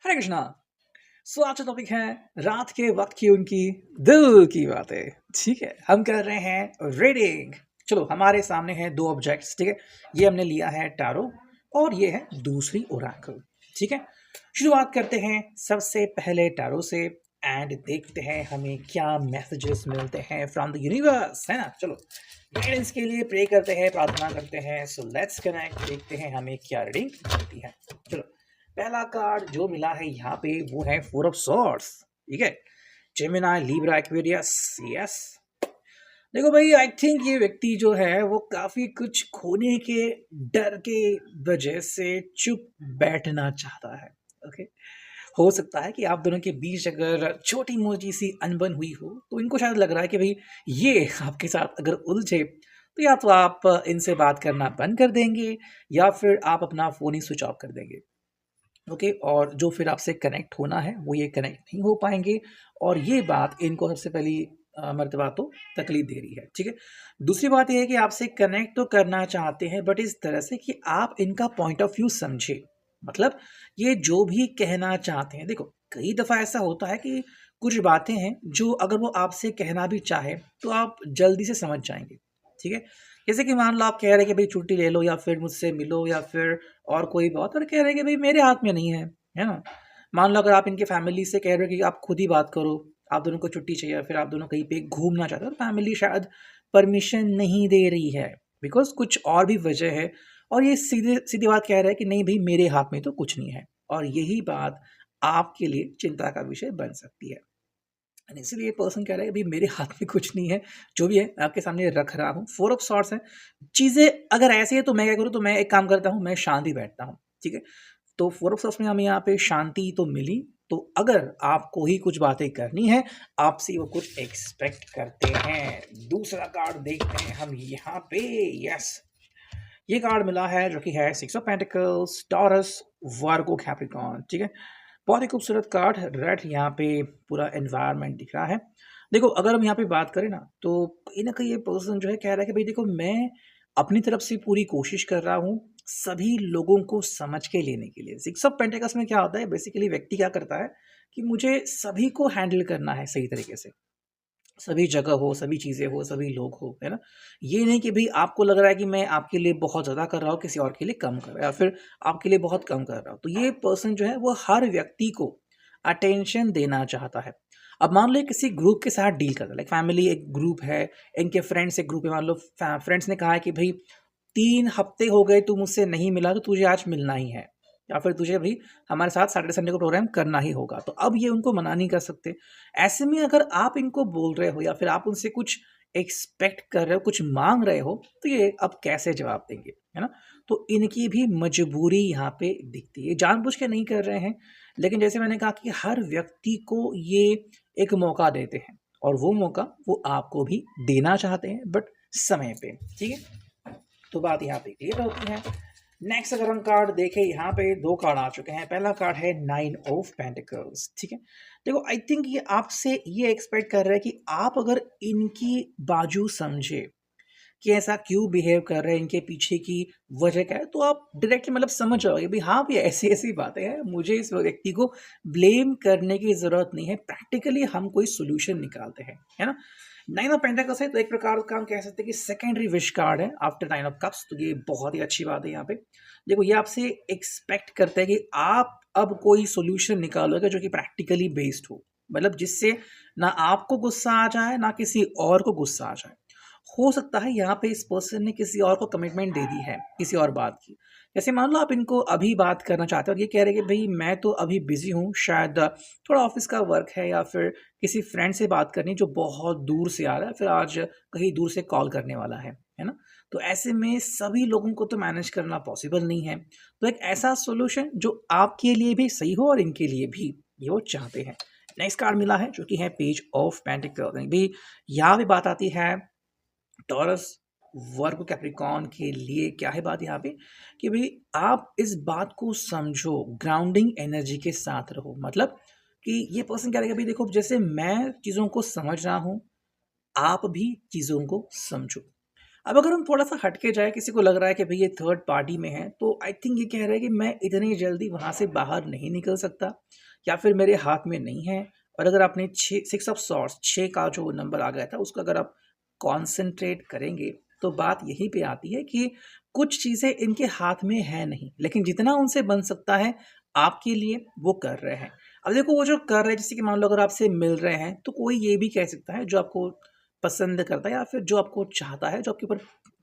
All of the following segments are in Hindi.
हरे कृष्णा। सो आज का टॉपिक है रात के वक्त की उनकी दिल की बातें। ठीक है, हम कर रहे हैं रीडिंग। चलो, हमारे सामने है दो ऑब्जेक्ट्स। ठीक है, ये हमने लिया है टैरो और ये है दूसरी ओरेकल। ठीक है, शुरुआत करते हैं सबसे पहले टैरो से एंड देखते हैं हमें क्या मैसेजेस मिलते हैं फ्रॉम द यूनिवर्स, है ना। चलो, गाइडेंस के लिए प्रे करते हैं, प्रार्थना करते हैं। सो लेट्स कनेक्ट, देखते हैं हमें क्या रीडिंग मिलती है। चलो, पहला कार्ड जो मिला है यहाँ पे वो है फोर ऑफ सॉर्ड्स। ठीक है, जेमिनी, लिब्रा, एक्वेरियस। यस, देखो भाई, आई थिंक ये व्यक्ति जो है वो काफी कुछ खोने के डर के वजह से चुप बैठना चाहता है। ओके, हो सकता है कि आप दोनों के बीच अगर छोटी मोटी सी अनबन हुई हो तो इनको शायद लग रहा है कि भाई ये आपके साथ अगर उलझे तो या तो आप इनसे बात करना बंद कर देंगे या फिर आप अपना फोन ही स्विच ऑफ कर देंगे। ओके, और जो फिर आपसे कनेक्ट होना है वो ये कनेक्ट नहीं हो पाएंगे और ये बात इनको सबसे पहली मर्तबा तो तकलीफ दे रही है। ठीक है, दूसरी बात ये है कि आपसे कनेक्ट तो करना चाहते हैं बट इस तरह से कि आप इनका पॉइंट ऑफ व्यू समझे। मतलब ये जो भी कहना चाहते हैं, देखो कई दफ़ा ऐसा होता है कि कुछ बातें हैं जो अगर वो आपसे कहना भी चाहे तो आप जल्दी से समझ जाएंगे। ठीक है, जैसे कि मान लो आप कह रहे हैं कि भाई छुट्टी ले लो या फिर मुझसे मिलो या फिर और कोई बात, और कह रहे हैं कि भाई मेरे हाथ में नहीं है ना। मान लो अगर आप इनके फैमिली से कह रहे हो कि आप खुद ही बात करो, आप दोनों को छुट्टी चाहिए या फिर आप दोनों कहीं पे घूमना चाहते हो, और फैमिली शायद परमिशन नहीं दे रही है बिकॉज कुछ और भी वजह है, और ये सीधे सीधी बात कह रहा है कि नहीं भाई मेरे हाथ में तो कुछ नहीं है, और यही बात आपके लिए चिंता का विषय बन सकती है। एंड इसीलिए पर्सन कह रहा है कि भाई मेरे हाथ में कुछ नहीं है, जो भी है मैं आपके सामने रख रहा हूँ। फोर ऑफ सॉर्ट्स है, चीज़ें अगर ऐसी है तो मैं क्या करूँ, तो मैं एक काम करता हूँ, मैं शांति बैठता हूँ। ठीक है, तो फोर ऑफ सॉर्ट्स में हमें यहाँ पे शांति तो मिली। तो अगर आपको ही कुछ बातें करनी है, आपसे वो कुछ एक्सपेक्ट करते हैं। दूसरा कार्ड देखते हैं हम यहाँ पे। यस, ये कार्ड मिला है जो कि है six of pentacles, taurus, Virgo, Capricorn. ठीक है, बहुत ही खूबसूरत कार्ड। रेड यहाँ पे पूरा एनवायरनमेंट दिख रहा है। देखो, अगर हम यहाँ पे बात करें ना तो कहीं ना कहीं ये पर्सन जो है कह रहा है कि भाई देखो, मैं अपनी तरफ से पूरी कोशिश कर रहा हूँ सभी लोगों को समझ के लेने के लिए। सिक्स ऑफ पेंटिकल्स में क्या होता है, बेसिकली व्यक्ति क्या करता है कि मुझे सभी को हैंडल करना है सही तरीके से, सभी जगह हो, सभी चीज़ें हो, सभी लोग हो, है ना? ये नहीं कि भई आपको लग रहा है कि मैं आपके लिए बहुत ज़्यादा कर रहा हूँ, किसी और के लिए कम कर रहा है या फिर आपके लिए बहुत कम कर रहा हूँ। तो ये पर्सन जो है वो हर व्यक्ति को अटेंशन देना चाहता है। अब मान लो ये किसी ग्रुप के साथ डील करता है, लाइक फैमिली एक ग्रुप है, इनके फ्रेंड्स एक ग्रुप है। मान लो फ्रेंड्स ने कहा है कि भई 3 हफ्ते हो गए तू मुझसे नहीं मिला, तो तुझे आज मिलना ही है, या फिर तुझे भई हमारे साथ सैटरडे संडे को प्रोग्राम करना ही होगा। तो अब ये उनको मना नहीं कर सकते। ऐसे में अगर आप इनको बोल रहे हो या फिर आप उनसे कुछ एक्सपेक्ट कर रहे हो, कुछ माँग रहे हो, तो ये अब कैसे जवाब देंगे, है ना? तो इनकी भी मजबूरी यहाँ पे दिखती है। ये जानबूझ के नहीं कर रहे हैं, लेकिन जैसे मैंने कहा कि हर व्यक्ति को ये एक मौका देते हैं और वो मौका वो आपको भी देना चाहते हैं बट समय पे। ठीक है? तो बात यहाँ पे क्लियर होती है। नेक्स्ट अगर हम कार्ड देखें, यहाँ पे दो कार्ड आ चुके हैं। पहला कार्ड है नाइन ऑफ पेंटिकल्स। ठीक है, देखो आई थिंक ये आपसे ये एक्सपेक्ट कर रहे हैं कि आप अगर इनकी बाजू समझे कि ऐसा क्यों बिहेव कर रहे हैं, इनके पीछे की वजह क्या है, तो आप डायरेक्टली मतलब समझ जाओगे भाई हाँ भी ऐसी ऐसी बातें हैं, मुझे इस व्यक्ति को ब्लेम करने की ज़रूरत नहीं है। प्रैक्टिकली हम कोई सोल्यूशन निकालते हैं, है ना। नाइन ऑफ पेंटाकल्स है तो एक प्रकार का हम कह सकते हैं कि सेकेंडरी विश कार्ड है आफ्टर नाइन ऑफ कप्स। तो ये बहुत ही अच्छी बात है। यहाँ पे देखो, ये आपसे एक्सपेक्ट करते हैं कि आप अब कोई सोल्यूशन निकालोगे जो कि प्रैक्टिकली बेस्ड हो, मतलब जिससे ना आपको गुस्सा आ जाए ना किसी और को गुस्सा आ जाए। हो सकता है यहाँ पे इस पर्सन ने किसी और को कमिटमेंट दे दी है किसी और बात की। जैसे मान लो आप इनको अभी बात करना चाहते हो और ये कह रहे हैं कि भाई मैं तो अभी बिजी हूँ, शायद थोड़ा ऑफिस का वर्क है या फिर किसी फ्रेंड से बात करनी जो बहुत दूर से आ रहा है, फिर आज कहीं दूर से कॉल करने वाला है ना। तो ऐसे में सभी लोगों को तो मैनेज करना पॉसिबल नहीं है। तो एक ऐसा सोल्यूशन जो आपके लिए भी सही हो और इनके लिए भी, ये वो चाहते हैं। नेक्स्ट कार्ड मिला है जो कि है पेज ऑफ पेंटिकल्स। भाई यहाँ भी बात आती है टॉरस, वर्ग, कैप्रिकॉर्न के लिए क्या है बात यहाँ पे कि भाई आप इस बात को समझो, ग्राउंडिंग एनर्जी के साथ रहो। मतलब कि ये पर्सन क्या रहेगा, भाई देखो जैसे मैं चीज़ों को समझ रहा हूँ, आप भी चीज़ों को समझो। अब अगर हम थोड़ा सा हटके जाए, किसी को लग रहा है कि भाई ये थर्ड पार्टी में है, तो आई थिंक ये कह रहा है कि मैं इतनी जल्दी वहाँ से बाहर नहीं निकल सकता, या फिर मेरे हाथ में नहीं है। और अगर आपने 6 ऑफ सॉर्ट्स, 6 का जो नंबर आ गया था, उसका अगर आप कॉन्सेंट्रेट करेंगे, तो बात यहीं पे आती है कि कुछ चीज़ें इनके हाथ में है नहीं, लेकिन जितना उनसे बन सकता है आपके लिए वो कर रहे हैं। अब देखो वो जो कर रहे हैं, जैसे कि मान लो अगर आपसे मिल रहे हैं, तो कोई ये भी कह सकता है जो आपको पसंद करता है या फिर जो आपको चाहता है, जो आपके ऊपर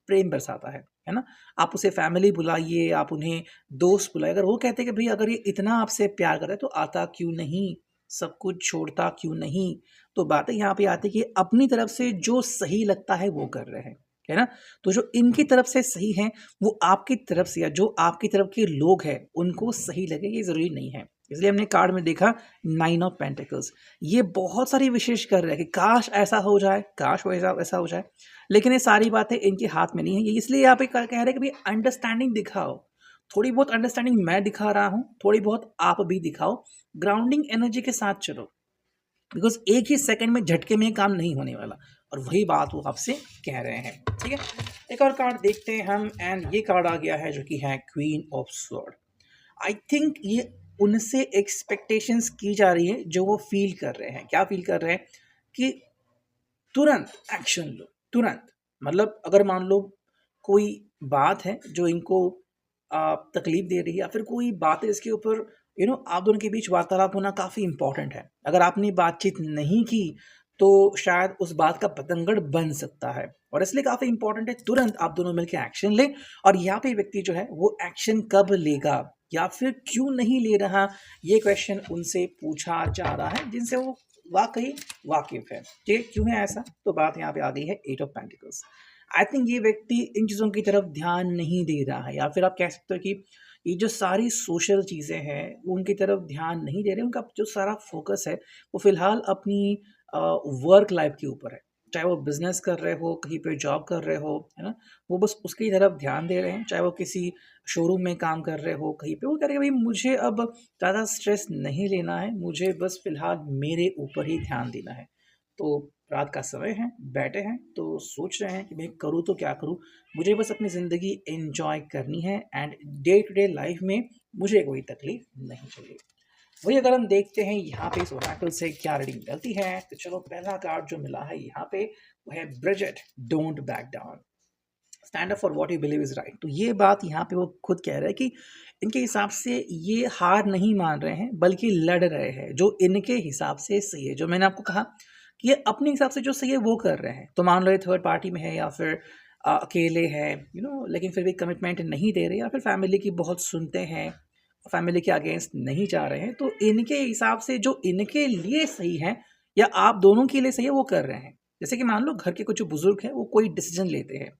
प्रेम बरसाता है ना? आप उसे फैमिली बुलाइए, आप उन्हें दोस्त बुलाइए, अगर वो कहते हैं कि भई अगर ये इतना आपसे प्यार कर रहा है तो आता क्यों नहीं? सब कुछ छोड़ता क्यों नहीं? तो बातें यहाँ पे आती है कि अपनी तरफ से जो सही लगता है वो कर रहे हैं, है ना? तो जो इनकी तरफ से सही है, वो आपकी तरफ से या जो आपकी तरफ के लोग हैं, उनको सही लगे ये ज़रूरी नहीं है। इसलिए हमने कार्ड में देखा 9 ऑफ पेंटिकल्स, ये बहुत सारी विशेष कर रहा है कि काश ऐसा हो जाए, काश वो ऐसा ऐसा हो जाए, लेकिन ये सारी बातें इनके हाथ में नहीं है। ये इसलिए यहाँ पे कह रहे हैं कि भाई अंडरस्टैंडिंग दिखाओ, थोड़ी बहुत अंडरस्टैंडिंग मैं दिखा रहा हूँ, थोड़ी बहुत आप भी दिखाओ, ग्राउंडिंग एनर्जी के साथ चलो, बिकॉज एक ही सेकंड में झटके में काम नहीं होने वाला, और वही बात वो आपसे कह रहे हैं। ठीक है, एक और कार्ड देखते हैं हम, एंड ये कार्ड आ गया है जो कि है queen of sword. I think ये उनसे एक्सपेक्टेशंस की जा रही है जो वो फील कर रहे हैं। क्या फील कर रहे हैं कि तुरंत एक्शन लो, तुरंत। मतलब अगर मान लो कोई बात है जो इनको तकलीफ दे रही है, या फिर कोई बात है इसके ऊपर आप दोनों के बीच वार्तालाप होना काफ़ी इंपॉर्टेंट है, अगर आपने बातचीत नहीं की तो शायद उस बात का बतंगड़ बन सकता है, और इसलिए काफ़ी इंपॉर्टेंट है तुरंत आप दोनों मिलकर एक्शन लें। और यहाँ पे व्यक्ति जो है वो एक्शन कब लेगा या फिर क्यों नहीं ले रहा, ये क्वेश्चन उनसे पूछा जा रहा है जिनसे वो वाकई वाकिफ है। ठीक, क्यों है ऐसा? तो बात यहाँ पे आ गई है 8 ऑफ पेंटिकल्स। आई थिंक ये व्यक्ति इन चीज़ों की तरफ ध्यान नहीं दे रहा है, या फिर आप कह सकते हो कि ये जो सारी सोशल चीज़ें हैं वो उनकी तरफ ध्यान नहीं दे रहे। उनका जो सारा फोकस है वो फिलहाल अपनी वर्क लाइफ के ऊपर है, चाहे वो बिजनेस कर रहे हो, कहीं पे जॉब कर रहे हो, है ना? वो बस उसकी तरफ ध्यान दे रहे हैं, चाहे वो किसी शोरूम में काम कर रहे हो, कहीं पे वो कह रहे हैं भाई मुझे अब ज़्यादा स्ट्रेस नहीं लेना है, मुझे बस फिलहाल मेरे ऊपर ही ध्यान देना है। तो रात का समय है, बैठे हैं तो सोच रहे हैं कि भाई करूँ तो क्या करूँ, मुझे बस अपनी ज़िंदगी एंजॉय करनी है, and day to day life में मुझे कोई तकलीफ नहीं चाहिए। वही अगर हम देखते हैं यहाँ पे इस ओरेकल से क्या रीडिंग मिलती है, तो चलो पहला कार्ड जो मिला है यहाँ पे वो है Bridget, don't back down, stand up for what you believe is right. तो ये बात यहाँ पे वो खुद कह रहे हैं कि इनके हिसाब से ये हार नहीं मान रहे हैं, बल्कि लड़ रहे हैं जो इनके हिसाब से सही है। जो मैंने आपको कहा कि ये अपने हिसाब से जो सही है वो कर रहे हैं। तो मान लो ये थर्ड पार्टी में है, या फिर अकेले है, लेकिन फिर भी कमिटमेंट नहीं दे रहे, या फिर फैमिली की बहुत सुनते हैं, फैमिली के अगेंस्ट नहीं जा रहे हैं, तो इनके हिसाब से जो इनके लिए सही है या आप दोनों के लिए सही है वो कर रहे हैं। जैसे कि मान लो घर के कुछ बुजुर्ग हैं, वो कोई डिसीजन लेते हैं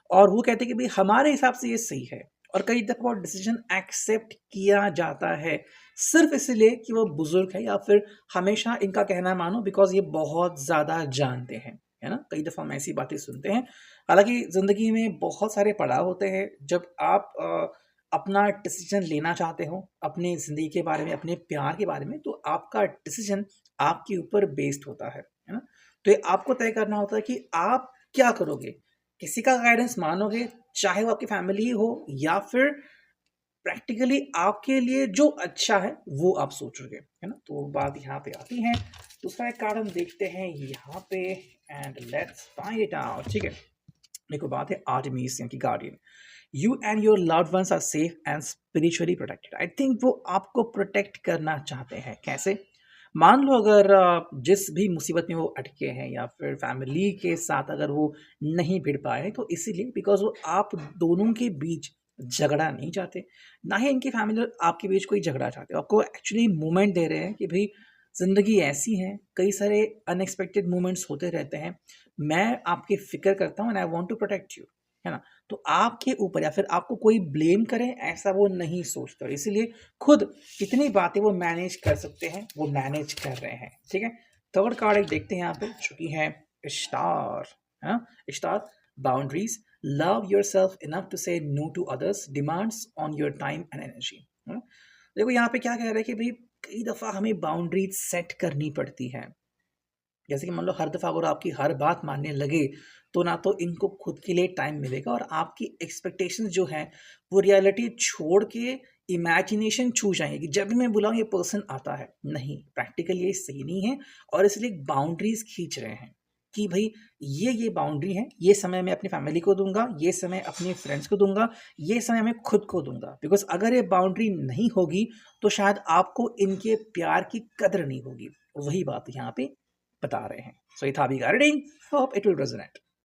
और वो कहते हैं कि भाई हमारे हिसाब से ये सही है, और कई दफ़ा वो डिसीजन एक्सेप्ट किया जाता है सिर्फ इसलिए कि वो बुजुर्ग है, या फिर हमेशा इनका कहना मानो बिकॉज ये बहुत ज़्यादा जानते हैं, है ना? कई दफ़ा हम ऐसी बातें सुनते हैं। हालांकि ज़िंदगी में बहुत सारे पड़ाव होते हैं जब आप अपना डिसीजन लेना चाहते हो अपनी ज़िंदगी के बारे में, अपने प्यार के बारे में, तो आपका डिसीजन आपके ऊपर बेस्ड होता है ना? तो ये आपको तय करना होता है कि आप क्या करोगे। किसी का गाइडेंस मानोगे, चाहे वो आपकी फैमिली ही हो, या फिर प्रैक्टिकली आपके लिए जो अच्छा है वो आप सोचोगे, है ना? तो बात यहाँ पे आती है। दूसरा एक कार्ड हम देखते हैं यहाँ पे, and let's find it out. ठीक है, देखो बात है आर्टेमिस यानी कि guardian. You and your loved ones are safe and spiritually protected. I think वो आपको प्रोटेक्ट करना चाहते हैं। कैसे? मान लो अगर जिस भी मुसीबत में वो अटके हैं, या फिर फैमिली के साथ अगर वो नहीं भिड़ पाए हैं, तो इसीलिए बिकॉज वो आप दोनों के बीच झगड़ा नहीं चाहते, ना ही इनकी फैमिली और आपके बीच कोई झगड़ा चाहते हो। आपको एक्चुअली मूवमेंट दे रहे हैं कि भाई ज़िंदगी ऐसी है, कई सारे अनएक्सपेक्टेड मोमेंट्स होते रहते हैं, मैं आपकी फ़िक्र करता हूँ and I want to protect you, है ना? तो आपके ऊपर या फिर आपको कोई ब्लेम करे ऐसा वो नहीं सोचते, इसलिए खुद कितनी बातें वो मैनेज कर सकते हैं वो मैनेज कर रहे हैं। ठीक है, थर्ड कार्ड एक देखते हैं यहाँ पे जो कि है स्टार। हाँ, star, boundaries, love yourself enough to say no to others, demands on your time and energy. देखो यहाँ पे क्या कह रहे हैं कि भाई कई दफ़ा हमें बाउंड्रीज सेट करनी पड़ती है, जैसे कि मान लो हर दफ़ा अगर आपकी हर बात मानने लगे, तो ना तो इनको खुद के लिए टाइम मिलेगा और आपकी एक्सपेक्टेशंस जो हैं वो रियलिटी छोड़ के इमेजिनेशन छू जाएंगे कि जब भी मैं बुलाऊँ ये पर्सन आता है। नहीं, प्रैक्टिकली ये सही नहीं है और इसलिए बाउंड्रीज़ खींच रहे हैं कि भई ये बाउंड्री है, ये समय मैं अपनी फैमिली को दूँगा, ये समय अपने फ्रेंड्स को दूँगा, ये समय मैं खुद को दूँगा। बिकॉज़ अगर ये बाउंड्री नहीं होगी, तो शायद आपको इनके प्यार की कदर नहीं होगी। वही बात यहाँ पे बता रहे हैं। सो ये था अभी का reading, hope it will resonate.